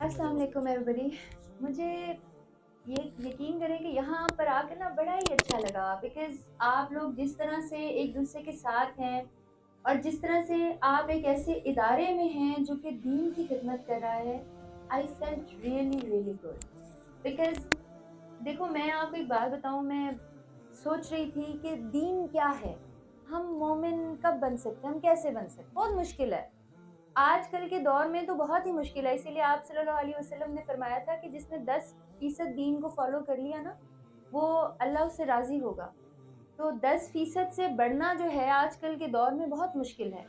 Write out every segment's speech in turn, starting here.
अस्सलाम वालेकुम एवरीबॉडी। मुझे ये यकीन करें कि यहाँ पर आकर ना बड़ा ही अच्छा लगा, बिकॉज़ आप लोग जिस तरह से एक दूसरे के साथ हैं और जिस तरह से आप एक ऐसे इदारे में हैं जो कि दीन की खिदमत कर रहा है। I felt really really good, because देखो मैं आपको एक बात बताऊँ, मैं सोच रही थी कि दीन क्या है, हम मोमिन कब बन सकते हैं, हम कैसे बन सकते हैं। बहुत मुश्किल है, आजकल के दौर में तो बहुत ही मुश्किल है। इसीलिए आप सल्लल्लाहु अलैहि वसल्लम ने फरमाया था कि जिसने 10% दीन को फॉलो कर लिया ना, वो अल्लाह उससे राज़ी होगा। तो 10% से बढ़ना जो है आजकल के दौर में बहुत मुश्किल है।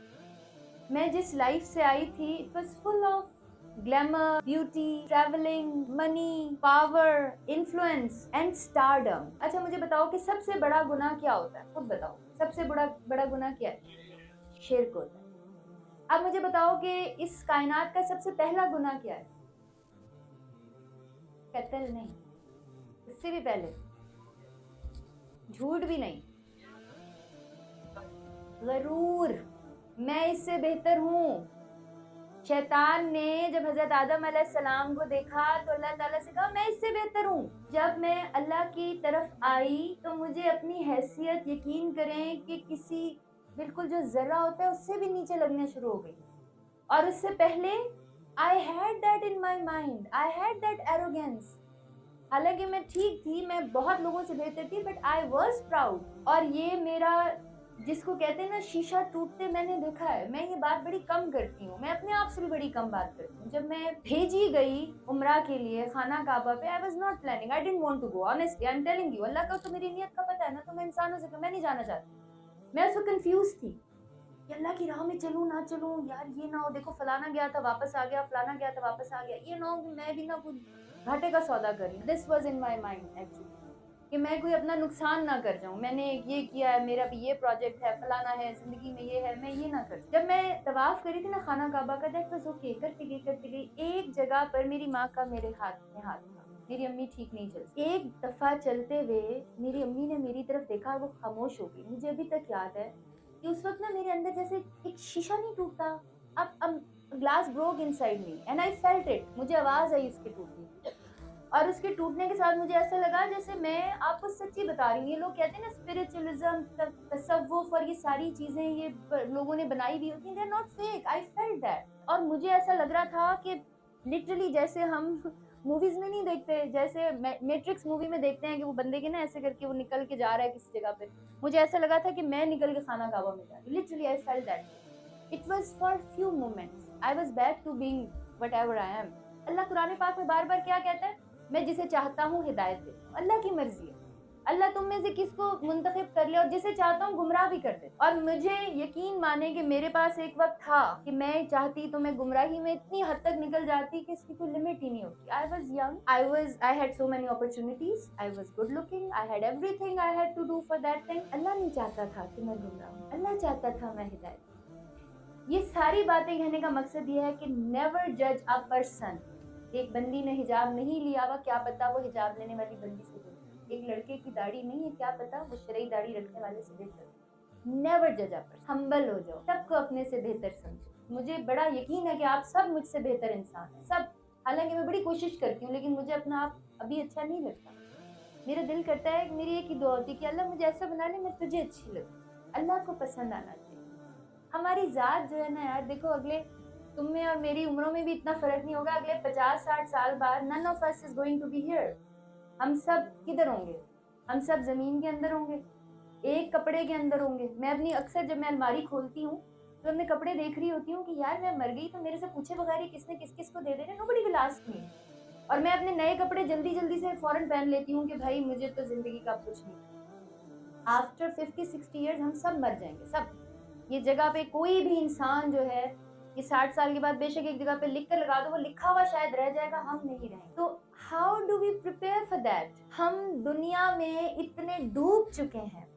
मैं जिस लाइफ से आई थी, it was full of glamour, beauty, travelling, money, power, influence and stardom. अच्छा मुझे बताओ कि सबसे बड़ा गुनाह क्या होता है? खुद बताओ, सबसे बड़ा बड़ा गुनाह क्या है? शिर्क होता है। अब मुझे बताओ कि इस कायनात का सबसे पहला गुनाह क्या है? कत्ल नहीं, उससे भी पहले झूठ भी नहीं, गरूर, मैं इससे बेहतर हूँ। शैतान ने जब हजरत आदम अलैहिस्सलाम को देखा तो अल्लाह ताला से कहा मैं इससे बेहतर हूँ। जब मैं अल्लाह की तरफ आई तो मुझे अपनी हैसियत यकीन करें कि किसी बिल्कुल जो जर्रा होता है उससे भी नीचे लगने शुरू हो गई। और उससे पहले I had that in my mind, I had that arrogance. हालांकि मैं ठीक थी, मैं बहुत लोगों से बेहतर थी, बट आई वॉज प्राउड। और ये मेरा, जिसको कहते हैं ना शीशा टूटते मैंने देखा है। मैं ये बात बड़ी कम करती हूँ, मैं अपने आप से भी बड़ी कम बात करती हूँ। जब मैं भेजी गई उम्रा के लिए खाना काबा पे, I was not planning, I didn't want to go, honestly I am telling you. अल्लाह का तो मेरी नियत का पता है ना, तो मैं इंसानों से मैं नहीं जाना चाहती। मैं उसको कंफ्यूज थी कि अल्लाह की राह में चलूं ना चलूं, यार ये ना हो, देखो फलाना गया था वापस आ गया, फलाना गया था वापस आ गया, ये ना हो कि मैं भी ना कुछ घाटे का सौदा कर लूं। This was in my mind actually, कि मैं कोई अपना नुकसान ना कर जाऊं। मैंने ये किया है, मेरा भी ये प्रोजेक्ट है, फलाना है, जिंदगी में ये है, मैं ये ना कर। जब मैं तवाफ करी थी ना खाना काबा का, दैट वाज ओके, करती गई। एक जगह पर मेरी माँ का मेरे हाथ में हाथ था, मेरी अम्मी ठीक नहीं चलती। एक दफा चलते हुए मेरी अम्मी ने मेरी तरफ देखा, वो खामोश हो गई। मुझे अभी तक याद है कि उस वक्त ना मेरे अंदर जैसे एक शीशा नहीं टूटता, अब glass broke inside me and I felt it. मुझे आवाज आई उसके टूटने की, और उसके टूटने के साथ मुझे ऐसा लगा जैसे मैं आपको सच्ची बता रही हूँ। ये लोग कहते हैं ना स्पिरिचुअलिज्म, तसव्वुफ और ये सारी चीजें ये लोगों ने बनाई हुई होती हैं, they are not fake. I felt that, और मुझे ऐसा लग रहा था कि लिटरली जैसे हम मूवीज में नहीं देखते, जैसे मैट्रिक्स मूवी में देखते हैं कि वो बंदे के ना ऐसे करके वो निकल के जा रहा है किसी जगह पे। मुझे ऐसा लगा था कि मैं निकल के खाना काबा में जा रही हूँ। Literally I felt that. It was for few moments, I was back to being whatever I am. अल्लाह कुरान पाक में बार बार क्या कहता है? मैं जिसे चाहता हूँ हिदायत देता हूँ। अल्लाह की मर्जी है, अल्लाह तुम में से किसको मुंतखब कर ले, और जिसे चाहता हूँ गुमराह भी कर दे। और मुझे यकीन माने कि मेरे पास एक वक्त था कि मैं चाहती तो मैं गुमराही में इतनी हद तक निकल जाती कि इसकी कोई लिमिट ही नहीं होती। I was young, I had so many opportunities, I was good looking, I had everything I had to do for that thing. अल्लाह नहीं चाहता था कि मैं गुमराह हूँ, अल्लाह चाहता था मैं हिदायत। ये सारी बातें कहने का मकसद ये है कि नेवर जज अ पर्सन। एक बंदी ने हिजाब नहीं लिया हुआ, क्या पता वो हिजाब लेने वाली बंदी से बेहतर। एक लड़के की दाढ़ी नहीं है, क्या पता वो शरई दाढ़ी रखने वाले से बेहतर। नेवर जज अ पर्सन, हम्बल हो जाओ, सबको अपने से बेहतर समझो। मुझे बड़ा यकीन है कि आप सब मुझसे बेहतर इंसान हैं, सब। हालांकि मैं बड़ी कोशिश करती हूँ, लेकिन मुझे अपना आप अभी अच्छा नहीं लगता। मेरा दिल करता है, मेरी एक ही दुआ होती है कि अल्लाह मुझे ऐसा बना ले मैं तुझे अच्छी लगूं। अल्लाह को पसंद आना चाहिए। हमारी जात जो है ना यार, देखो अगले तुम में और मेरी उम्रों में भी इतना फर्क नहीं होगा। अगले 50-60 साल बाद none of us is going to be here. हम सब किधर होंगे? हम सब जमीन के अंदर होंगे, एक कपड़े के अंदर होंगे। मैं अपनी अक्सर जब मैं अलमारी खोलती हूँ तो अपने कपड़े देख रही होती हूँ कि यार मैं मर गई तो मेरे से पूछे बगैर ही किसने किस किस को दे देना, नोबडी विल आस्क मी। और मैं अपने नए कपड़े जल्दी जल्दी से फौरन पहन लेती हूँ कि भाई मुझे तो जिंदगी का अब कुछ नहीं। आफ्टर 50-60 ईयर्स हम सब मर जाएंगे, सब। ये जगह पे कोई भी इंसान जो है, ये 60 साल के बाद बेशक एक जगह पे लिख कर लगा दो, वो लिखा हुआ शायद रह जाएगा, हम नहीं रहेंगे। तो how do we prepare for that? हम दुनिया में इतने डूब चुके हैं,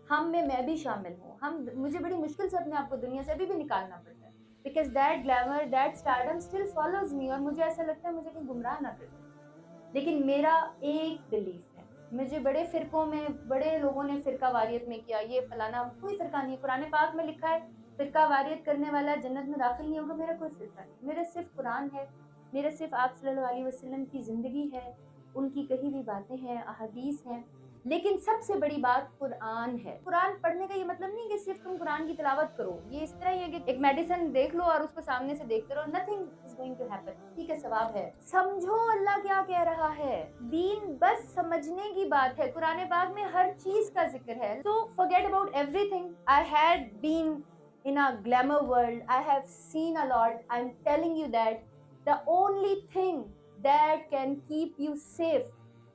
हम में मैं भी शामिल हूँ। हम, मुझे बड़ी मुश्किल से अपने आप को दुनिया से अभी भी निकालना पड़ता है, because that glamour, that stardom still follows मी, और मुझे ऐसा लगता है मुझे कहीं गुमराह ना कर दे। लेकिन मेरा एक बिलीफ है, मुझे बड़े फिरकों में, बड़े लोगों ने फिरका वारियत में किया, ये फलाना, कोई फिरका नहीं है। कुरान पाक में लिखा है फिरका वारियत करने वाला जन्नत में दाखिल नहीं होगा। मेरा कोई फिरका नहीं, मेरा सिर्फ कुरान है, میرا صرف آپ صلی اللہ علیہ وسلم کی زندگی ہے، ان کی کہی ہوئی باتیں ہیں، احادیث ہیں، لیکن سب سے بڑی بات قرآن ہے۔ قرآن پڑھنے کا یہ مطلب نہیں کہ صرف تم قرآن کی تلاوت کرو، یہ اس طرح ہی ہے کہ ایک میڈیسن دیکھ لو اور اس کو سامنے سے دیکھتے رہو، nothing is going to happen۔ ٹھیک ہے، ثواب ہے۔ سمجھو اللہ کیا کہہ رہا ہے، دین بس سمجھنے کی بات ہے۔ قرآن پاک میں ہر چیز کا ذکر ہے، so forget about everything۔ I had been in a glamour world, I have seen a lot, I'm telling you that the only thing that can keep you safe،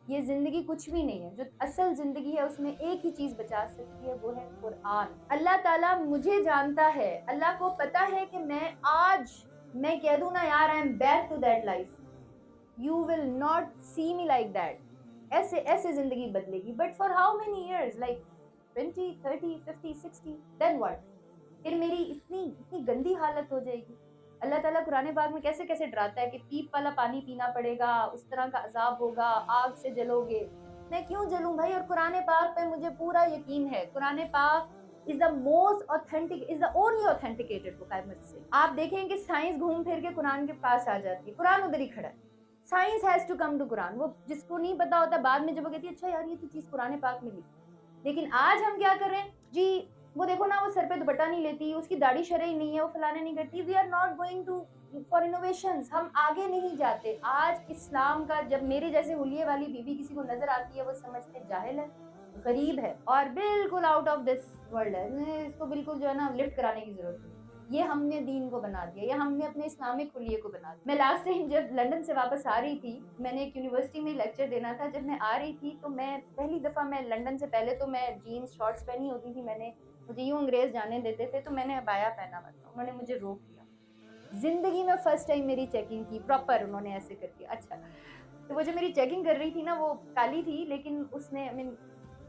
یہ زندگی کچھ بھی نہیں ہے، جو اصل زندگی ہے اس میں ایک ہی چیز بچا سکتی ہے، وہ ہے قرآن۔ اللہ تعالیٰ مجھے جانتا ہے، اللہ کو پتا ہے کہ میں کہہ دوں نا یار I am back to that life، you will not see me like that، ایسے زندگی بدلے گی، but for how many years، like 20 30 50 60، then what؟ پھر میری اتنی گندی حالت ہو جائے گی۔ اللہ تعالیٰ قرآن پاک میں کیسے کیسے ڈراتا ہے کہ پیپ والا پانی پینا پڑے گا، اس طرح کا عذاب ہوگا، آگ سے جلو گے۔ میں کیوں جلوں بھائی؟ اور قرآن پاک پہ مجھے پورا یقین ہے۔ قرآن پاک is the most authentic، is the only authenticated book I must say۔ آپ دیکھیں کہ سائنس گھوم پھر کے قرآن کے پاس آ جاتی ہے، قرآن ادھر ہی کھڑا ہے۔ Science has to come to قرآن۔ وہ جس کو نہیں پتا ہوتا بعد میں جب وہ کہتی ہے اچھا یار یہ تو چیز قرآن پاک میں لکھی، لیکن آج ہم کیا کر رہے ہیں جی؟ وہ دیکھو نا، وہ سر پہ دوپٹہ نہیں لیتی، اس کی داڑھی شرعی نہیں ہے، وہ فلانے نہیں کرتی۔ We are not going to for innovations, ہم آگے نہیں جاتے۔ آج اسلام کا جب میرے جیسے حلیے والی بیوی کسی کو نظر آتی ہے، وہ سمجھتے جاہل ہے، غریب ہے اور بالکل آؤٹ آف دس ورلڈ ہے، اس کو بالکل جو ہے نا لفٹ کرانے کی ضرورت ہے۔ یہ ہم نے دین کو بنا دیا، یا ہم نے اپنے اسلامک حلیے کو بنا دیا۔ میں لاسٹ ٹائم جب لندن سے واپس آ رہی تھی، میں نے ایک یونیورسٹی میں لیکچر دینا تھا، جب میں آ رہی تھی تو میں پہلی دفعہ، میں لندن سے پہلے تو میں جینز شارٹس پہنی ہوتی تھی، مجھے یوں انگریز جانے دیتے تھے، تو میں نے عبایا پہنا ہوا تھا، انہوں نے مجھے روک لیا۔ زندگی میں فرسٹ ٹائم میری چیکنگ کی پراپر، انہوں نے ایسے کر دیا۔ اچھا، تو وہ جو میری چیکنگ کر رہی تھی نا، وہ کالی تھی لیکن اس نے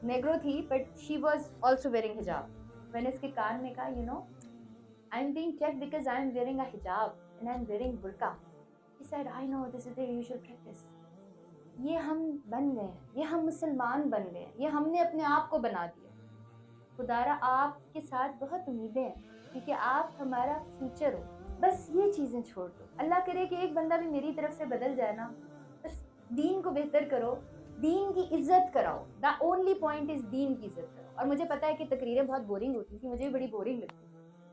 نیگرو تھی، but she was also wearing حجاب۔ میں نے اس کے کان میں کہا، I am being checked because I am wearing a hijab and I am wearing burqa۔ She said, I know this is the usual practice۔ یہ ہم بن گئے ہیں، یہ ہم مسلمان بن گئے ہیں، یہ ہم نے اپنے آپ کو بنا دیا۔ خدارا آپ کے ساتھ بہت امیدیں ہیں کیونکہ آپ ہمارا فیوچر ہو، بس یہ چیزیں چھوڑ دو۔ اللہ کرے کہ ایک بندہ بھی میری طرف سے بدل جائے نا، بس دین کو بہتر کرو، دین کی عزت کراؤ۔ دا اونلی پوائنٹ از دین کی عزت کرو۔ اور مجھے پتا ہے کہ تقریریں بہت بورنگ ہوتی تھی، مجھے بھی بڑی بورنگ لگتی،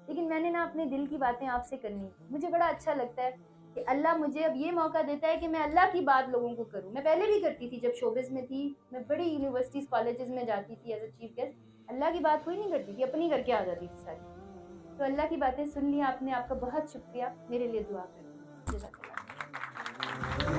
لیکن میں نے نا اپنے دل کی باتیں آپ سے کرنی۔ مجھے بڑا اچھا لگتا ہے کہ اللہ مجھے اب یہ موقع دیتا ہے کہ میں اللہ کی بات لوگوں کو کروں۔ میں پہلے بھی کرتی تھی، جب شوبز میں تھی، میں بڑی یونیورسٹیز کالجز میں جاتی تھی ایز اے چیف گیسٹ، اللہ کی بات کوئی نہیں کرتی تھی، اپنی کر کے آ جاتی تھی ساری۔ تو اللہ کی باتیں سن لی آپ نے، آپ کا بہت شکریہ، میرے لیے دعا کریں۔ جزاک اللہ۔